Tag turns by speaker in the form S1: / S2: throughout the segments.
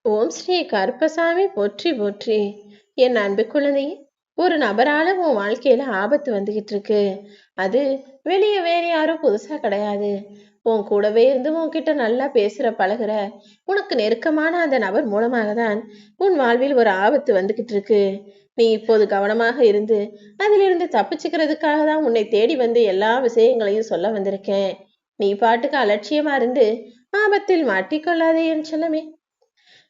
S1: ஓம் ஸ்ரீ கருப்பசாமி போற்றி போற்றி. என் அன்பு குழந்தை, ஒரு நபரால உன் வாழ்க்கையில ஆபத்து வந்துகிட்டு இருக்கு. அது வெளியே வேற யாரும் புதுசா கிடையாது. உன் கூடவே இருந்து உன்கிட்ட நல்லா பேசுற பழகுற உனக்கு நெருக்கமான அந்த நபர் மூலமாக தான் உன் வாழ்வில் ஒரு ஆபத்து வந்துகிட்டு இருக்கு. நீ இப்போது கவனமாக இருந்து அதிலிருந்து தப்பிச்சுக்கிறதுக்காக தான் உன்னை தேடி வந்து எல்லா விஷயங்களையும் சொல்ல வந்திருக்கேன். நீ பாட்டுக்கு அலட்சியமா இருந்து ஆபத்தில் மாட்டிக்கொள்ளாதே என் செல்லமே.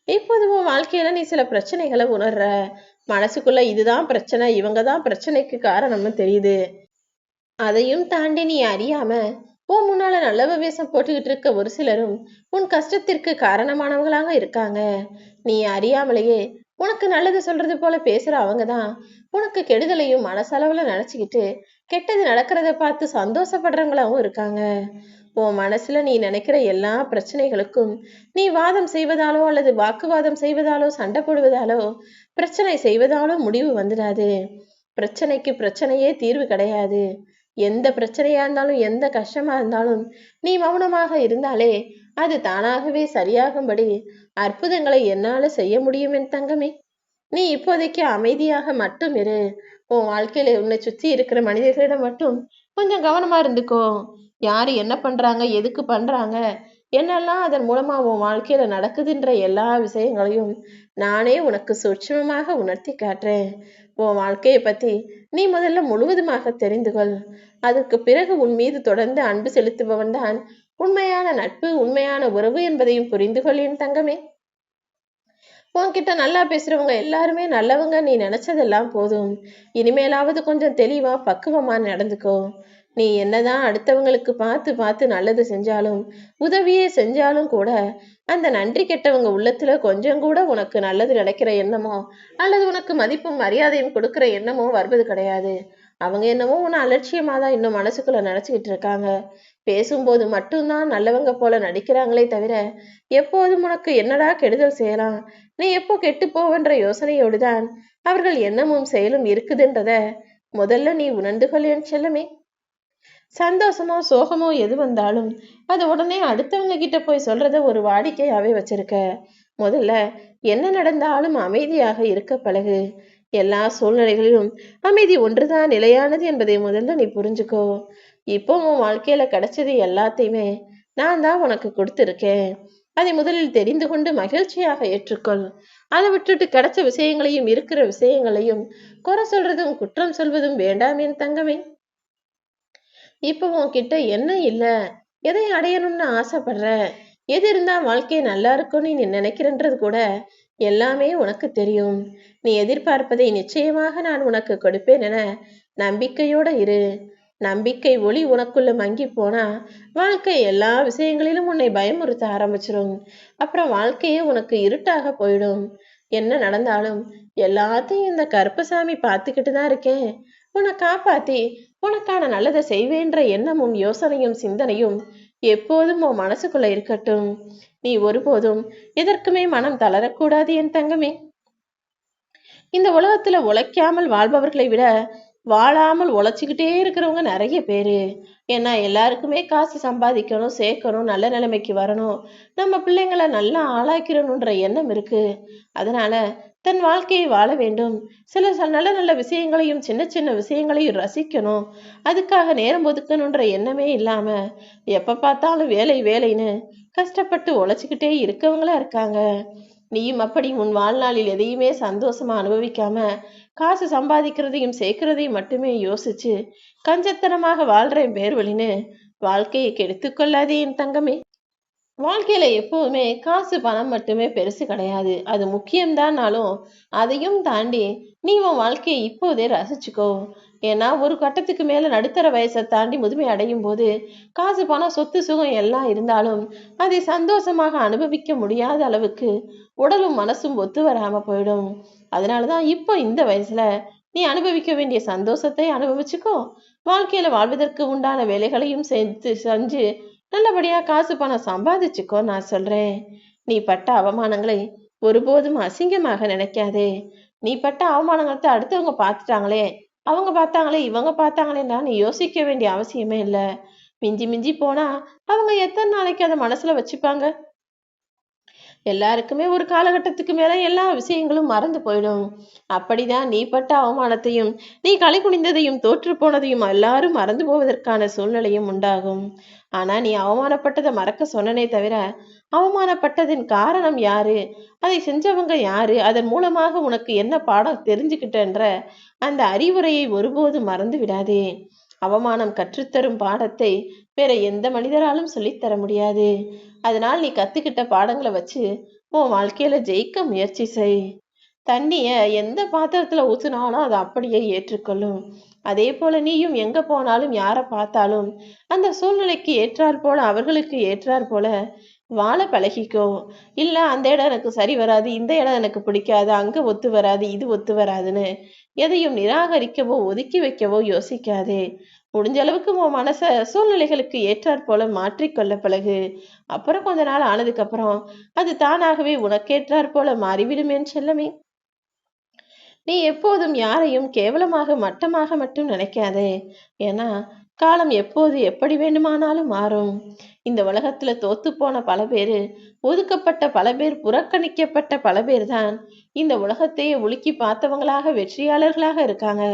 S1: இப்போது உன் வாழ்க்கையில நீ சில பிரச்சனைகளை உணர்ற. மனசுக்குள்ள இதுதான் பிரச்சனை, இவங்கதான் பிரச்சனைக்கு காரணம்னு தெரியுது. அதையும் தாண்டி நீ அறியாம உன் முன்னால நல்ல வேஷம் போட்டுக்கிட்டு இருக்க ஒரு சிலரும் உன் கஷ்டத்திற்கு காரணமானவங்களாக இருக்காங்க. நீ அறியாமலேயே உனக்கு நல்லது சொல்றது போல பேசுற அவங்கதான் உனக்கு கெடுதலையும் மனசளவுல நினைச்சுக்கிட்டு கெட்டது நடக்கிறத பார்த்து சந்தோஷப்படுறவங்களாவும் இருக்காங்க. உன் மனசுல நீ நினைக்கிற எல்லா பிரச்சனைகளுக்கும் நீ வாதம் செய்வதாலோ அல்லது வாக்குவாதம் செய்வதாலோ சண்டை போடுவதாலோ பிரச்சனை செய்வதாலோ முடிவு வந்துடாது. பிரச்சனைக்கு பிரச்சனையே தீர்வு கிடையாது. எந்த பிரச்சனையா இருந்தாலும் எந்த கஷ்டமா இருந்தாலும் நீ மௌனமாக இருந்தாலே அது தானாகவே சரியாகும்படி அற்புதங்களை என்னால செய்ய முடியும் என் தங்கமே. நீ இப்போதைக்கு அமைதியாக மட்டும் இரு. உன் வாழ்க்கையில உன்னை சுத்தி இருக்கிற மனிதர்களிடம் மட்டும் கொஞ்சம் கவனமா இருந்துக்கோ. யாரு என்ன பண்றாங்க, எதுக்கு பண்றாங்க, என்னெல்லாம் அதன் மூலமா உன் வாழ்க்கையில நடக்குதுன்ற எல்லா விஷயங்களையும் நானே உனக்கு சூட்சுமமாக உணர்த்தி காட்டுறேன். உன் வாழ்க்கையை பத்தி நீ முதல்ல முழுவதுமாக தெரிந்து கொள். அதற்கு பிறகு உன் மீது தொடர்ந்து அன்பு செலுத்துபவன் தான் உண்மையான நட்பு, உண்மையான உறவு என்பதையும் புரிந்து கொள் என் தங்கமே. உன்கிட்ட நல்லா பேசுறவங்க எல்லாருமே நல்லவங்க நீ நினைச்சதெல்லாம் போதும். இனிமேலாவது கொஞ்சம் தெளிவா பக்குவமா நடந்துக்கோ. நீ என்னதான் அடுத்தவங்களுக்கு பார்த்து பார்த்து நல்லது செஞ்சாலும் உதவியே செஞ்சாலும் கூட அந்த நன்றி கெட்டவங்க உள்ளத்துல கொஞ்சம் கூட உனக்கு நல்லது கிடைக்கிற எண்ணமோ அல்லது உனக்கு மதிப்பும் மரியாதையும் கொடுக்கிற எண்ணமோ வருவது கிடையாது. அவங்க என்னமோ உன்னை அலட்சியமா தான் இன்னும் மனசுக்குள்ள நினைச்சுக்கிட்டு இருக்காங்க. பேசும்போது மட்டும்தான் நல்லவங்க போல நடிக்கிறாங்களே தவிர எப்போதும் உனக்கு என்னடா கெடுதல் செய்யலாம், நீ எப்போ கெட்டு போவென்ற யோசனையோடு தான் அவர்கள் எண்ணமும் செயலும் இருக்குதுன்றத முதல்ல நீ உணர்ந்து கொள் என் செல்லமே. சந்தோஷமோ சோகமோ எது வந்தாலும் அது உடனே அடுத்தவங்க கிட்ட போய் சொல்றத ஒரு வாடிக்கையாவே வச்சிருக்க. முதல்ல என்ன நடந்தாலும் அமைதியாக இருக்க பழகு. எல்லா சூழ்நிலைகளிலும் அமைதி ஒன்றுதான் நிலையானது என்பதை முதல்ல நீ புரிஞ்சுக்கோ. இப்போ உன் வாழ்க்கையில கிடைச்சது எல்லாத்தையுமே நான் தான் உனக்கு கொடுத்துருக்கேன். அதை முதலில் தெரிந்து கொண்டு மகிழ்ச்சியாக ஏற்றுக்கொள். அதை விட்டுட்டு கிடைச்ச விஷயங்களையும் இருக்கிற விஷயங்களையும் குறை சொல்றதும் குற்றம் சொல்வதும் வேண்டாம் என் தங்கமே. இப்போ உன்கிட்ட என்ன இல்ல, எதை அடையணும்னு ஆசைப்படுற, எது இருந்தா வாழ்க்கை நல்லா இருக்கும்னு நீ நினைக்கிறன்றது கூட எல்லாமே உனக்கு தெரியும். நீ எதிர்பார்ப்பதை நிச்சயமாக நான் உனக்கு கொடுப்பேன் என நம்பிக்கையோட இரு. நம்பிக்கை ஒளி உனக்குள்ள மங்கி போனா வாழ்க்கை எல்லா விஷயங்களிலும் உன்னை பயமுறுத்த ஆரம்பிச்சிடும். அப்புறம் வாழ்க்கையே உனக்கு இருட்டாக போயிடும். என்ன நடந்தாலும் எல்லாத்தையும் இந்த கருப்பசாமி பார்த்துக்கிட்டு தான் இருக்கேன். உன்னை காப்பாத்தி உனக்கான நல்லதை செய்வேன்ற எண்ணமும் யோசனையும் சிந்தனையும் எப்போதும் உன் மனசுக்குள்ள இருக்கட்டும். நீ ஒருபோதும் எதற்குமே மனம் தளரக்கூடாது என் தங்கமே. இந்த உலகத்துல உழைக்காமல் வாழ்பவர்களை விட வாழாமல் உழைச்சிக்கிட்டே இருக்கிறவங்க நிறைய பேரு. ஏன்னா எல்லாருக்குமே காசு சம்பாதிக்கணும், சேர்க்கணும், நல்ல நிலைமைக்கு வரணும், நம்ம பிள்ளைங்களை நல்லா ஆளாக்கிறணுன்ற எண்ணம் இருக்கு. அதனால தன் வாழ்க்கையை வாழ வேண்டும். சில நல்ல நல்ல விஷயங்களையும் சின்ன சின்ன விஷயங்களையும் ரசிக்கணும், அதுக்காக நேரம் ஒதுக்கணுன்ற எண்ணமே இல்லாம எப்ப பார்த்தாலும் வேலை வேலைன்னு கஷ்டப்பட்டு உழைச்சிக்கிட்டே இருக்கவங்களா இருக்காங்க. நீயும் அப்படி உன் வாழ்நாளில் எதையுமே சந்தோஷமா அனுபவிக்காம காசு சம்பாதிக்கிறதையும் சேர்க்கிறதையும் மட்டுமே யோசிச்சு கஞ்சத்தனமாக வாழ்றேன் பேர் வழின்னு வாழ்க்கையை கெடுத்துக் கொள்ளாதே என் தங்கமே. வாழ்க்கையில எப்பவுமே காசு பணம் மட்டுமே பெருசு கிடையாது. அது முக்கியம்தான்னாலும் அதையும் தாண்டி நீ உன் வாழ்க்கையை இப்போதே ரசிச்சுக்கோ. ஏன்னா ஒரு கட்டத்துக்கு மேல நடுத்தர வயசை தாண்டி முதுமை அடையும் போது காசு பணம் சொத்து சுகம் எல்லாம் இருந்தாலும் அதை சந்தோஷமாக அனுபவிக்க முடியாத அளவுக்கு உடலும் மனசும் ஒத்து வராம போயிடும். அதனாலதான் இப்போ இந்த வயசுல நீ அனுபவிக்க வேண்டிய சந்தோஷத்தை அனுபவிச்சுக்கோ. வாழ்க்கையில வாழ்வதற்கு உண்டான வேலைகளையும் செஞ்சு நல்லபடியா காசு பணம் சம்பாதிச்சுக்கோ நான் சொல்றேன். நீ பட்ட அவமானங்களை ஒருபோதும் அசிங்கமாக நினைக்காதே. நீ பட்ட அவமானங்களை அடுத்தவங்க பார்த்துட்டாங்களே, அவங்க பார்த்தாங்களே, இவங்க பார்த்தாங்களேன்னா நீ யோசிக்க வேண்டிய அவசியமே இல்லை. மிஞ்சி மிஞ்சி போனா அவங்க எத்தனை நாளைக்கு அதை மனசுல வச்சுப்பாங்க? எல்லாருக்குமே ஒரு காலகட்டத்துக்கு மேல எல்லா விஷயங்களும் மறந்து போயிடும். அப்படிதான் நீ பட்ட அவமானத்தையும், நீ களி குனிந்ததையும், தோற்று போனதையும் எல்லாரும் மறந்து போவதற்கான சூழ்நிலையும் உண்டாகும். ஆனா நீ அவமானப்பட்டதை மறக்க சொன்னனே தவிர, அவமானப்பட்டதின் காரணம் யாரு, அதை செஞ்சவங்க யாரு, அதன் மூலமாக உனக்கு என்ன பாடம் தெரிஞ்சுக்கிட்டன்ற அந்த அறிவுரையை ஒருபோதும் மறந்து விடாதே. அவமானம் கற்றுத்தரும் பாடத்தை வேற எந்த மனிதராலும் சொல்லித்தர முடியாது. அதனால் நீ கத்துக்கிட்ட பாடங்களை வச்சு உன் வாழ்க்கையில ஜெயிக்க முயற்சி செய். தண்ணிய எந்த பாத்திரத்துல ஊத்துனாலும் அதை அப்படியே ஏற்றுக்கொள்ளும். அதே போல நீயும் எங்க போனாலும் யாரை பார்த்தாலும் அந்த சூழ்நிலைக்கு ஏற்றாற் போல அவர்களுக்கு ஏற்றாற் போல வாழ பழகிக்கோ. இல்ல அந்த இடம் எனக்கு சரி வராது, இந்த இடம் எனக்கு பிடிக்காது, அங்க ஒத்து வராது, இது ஒத்து வராதுன்னு எதையும் நிராகரிக்கவோ ஒதுக்கி வைக்கவோ யோசிக்காதே. முடிஞ்ச அளவுக்கு உன் மனச சூழ்நிலைகளுக்கு ஏற்றாற் போல மாற்றிக்கொள்ள பழகு. அப்புறம் கொஞ்ச நாள் ஆனதுக்கு அப்புறம் அது தானாகவே உனக்கேற்றாற் போல மாறிவிடும் என் செல்லமே. நீ எப்போதும் யாரையும் கேவலமாக மட்டமாக மட்டும் நினைக்காதே. ஏன்னா காலம் எப்போது எப்படி வேண்டுமானாலும் மாறும். இந்த உலகத்துல தோத்து போன பல பேரு, ஒதுக்கப்பட்ட பல பேர், புறக்கணிக்கப்பட்ட பல பேர் தான் இந்த உலகத்தையே உலுக்கி பார்த்தவங்களாக வெற்றியாளர்களாக இருக்காங்க.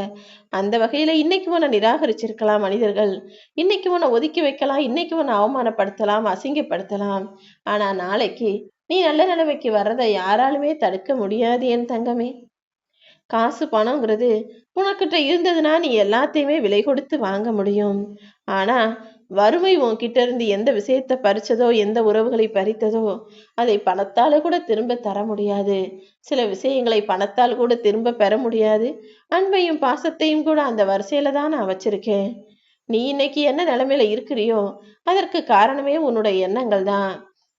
S1: அந்த வகையில இன்னைக்கு உன்னை நிராகரிச்சிருக்கலாம் மனிதர்கள், இன்னைக்கு உன்னை ஒதுக்கி வைக்கலாம், இன்னைக்கு உன்னை அவமானப்படுத்தலாம், அசிங்கப்படுத்தலாம். ஆனா நாளைக்கு நீ நல்ல நிலைமைக்கு வர்றதை யாராலுமே தடுக்க முடியாது என் தங்கமே. காசு பணங்கிறது உனக்கிட்ட இருந்ததுன்னா நீ எல்லாத்தையுமே விலை கொடுத்து வாங்க முடியும். ஆனா வறுமை உன்கிட்ட இருந்து எந்த விஷயத்தை பறிச்சதோ, எந்த உறவுகளை பறித்ததோ, அதை பணத்தால கூட திரும்ப தர முடியாது. சில விஷயங்களை பணத்தால் கூட திரும்ப பெற முடியாது. அன்பையும் பாசத்தையும் கூட அந்த வரிசையில தான் நான் வச்சிருக்கேன். நீ இன்னைக்கு என்ன நிலைமையில இருக்கிறியோ அதற்கு காரணமே உன்னுடைய எண்ணங்கள் தான்.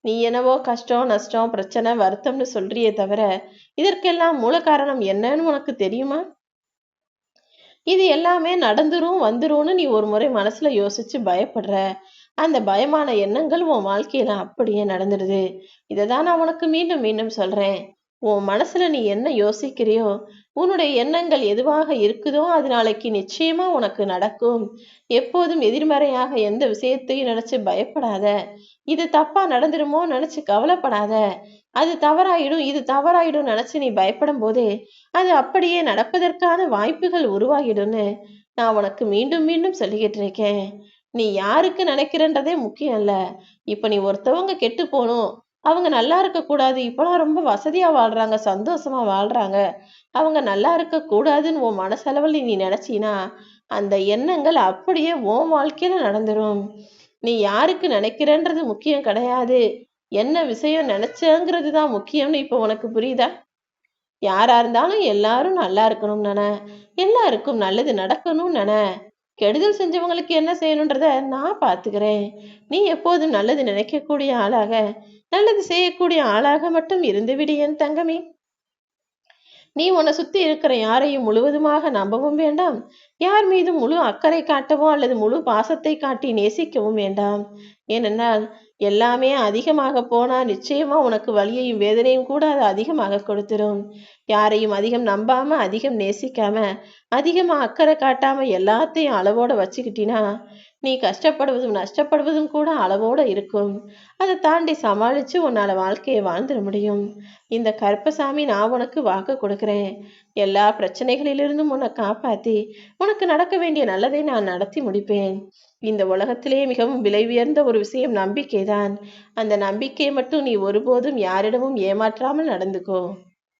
S1: நீ என்னவோ கஷ்டம், நஷ்டம், பிரச்சனை, வருத்தம்னு சொல்றியே தவிர இதற்கெல்லாம் மூல காரணம் என்னன்னு உனக்கு தெரியுமா? இது எல்லாமே நடந்துரும் வந்துரும்னு நீ ஒரு முறை மனசுல யோசிச்சு பயப்படுற. அந்த பயமான எண்ணங்கள் உன் வாழ்க்கையில அப்படியே நடந்துடுது. இததான் நான் உனக்கு மீண்டும் மீண்டும் சொல்றேன். உன் மனசுல நீ என்ன யோசிக்கிறியோ, உன்னுடைய எண்ணங்கள் எதுவாக இருக்குதோ அது நாளைக்கு நிச்சயமா உனக்கு நடக்கும். எப்போதும் எதிர்மறையாக எந்த விஷயத்தையும் நினைச்சு பயப்படாத. இது தப்பா நடந்துருமோ நினைச்சு கவலைப்படாத. அது தவறாயிடும், இது தவறாயிடும் நினைச்சு நீ பயப்படும் போதே அது அப்படியே நடப்பதற்கான வாய்ப்புகள் உருவாகிடும்னு நான் உனக்கு மீண்டும் மீண்டும் சொல்லிக்கிட்டு இருக்கேன். நீ யாருக்கு நினைக்கிறன்றதே முக்கியம் இல்ல. இப்ப நீ ஒருத்தவங்க கெட்டு போகணும், அவங்க நல்லா இருக்க கூடாது, இப்பெல்லாம் ரொம்ப வசதியா வாழ்றாங்க, சந்தோஷமா வாழ்றாங்க, அவங்க நல்லா இருக்க கூடாதுன்னு உன் மனசளவில் நீ நினைச்சீனா அந்த எண்ணங்கள் அப்படியே உன் வாழ்க்கையில நடந்துரும். நீ யாருக்கு நினைக்கிறன்றது முக்கியம் கிடையாது. என்ன விஷயம் நினைச்சேங்கிறது தான் முக்கியம்னு இப்ப உனக்கு புரியுதா? யாரா இருந்தாலும் எல்லாரும் நல்லா இருக்கணும்னு நினை. எல்லாருக்கும் நல்லது நடக்கணும்னு நினை. கெடுதல் செஞ்சவங்களுக்கு என்ன செய்யணுன்றத நான் பாத்துக்கிறேன். நீ எப்போதும் நல்லது நினைக்கக்கூடிய ஆளாக, நல்லது செய்யக்கூடிய ஆளாக மட்டும் இருந்து விடு என் தங்கமே. நீ உன்னை சுத்தி இருக்கிற யாரையும் முழுவதுமாக நம்பவும் வேண்டாம். யார் மீதும் முழு அக்கறை காட்டவோ அல்லது முழு பாசத்தை காட்டி நேசிக்கவும் வேண்டாம். ஏனென்றால் எல்லாமே அதிகமாக போனா நிச்சயமா உனக்கு வலியையும் வேதனையும் கூட அது அதிகமாக கொடுத்துரும். யாரையும் அதிகம் நம்பாம, அதிகம் நேசிக்காம, அதிகமா அக்கறை காட்டாம எல்லாத்தையும் அளவோட வச்சுக்கிட்டினா நீ கஷ்டப்படுவதும் நஷ்டப்படுவதும் கூட அளவோட இருக்கும். அதை தாண்டி சமாளிச்சு உன்னால வாழ்க்கையை வாழ்ந்துட முடியும். இந்த கருப்பசாமி நான் உனக்கு வாக்கு கொடுக்கிறேன். எல்லா பிரச்சனைகளிலிருந்தும் உன்னை காப்பாத்தி உனக்கு நடக்க வேண்டிய நல்லதை நான் நடத்தி முடிப்பேன். இந்த உலகத்திலே மிகவும் விலை உயர்ந்த ஒரு விஷயம் நம்பிக்கைதான். அந்த நம்பிக்கையை மட்டும் நீ ஒருபோதும் யாரிடமும் ஏமாற்றாமல் நடந்துக்கோ.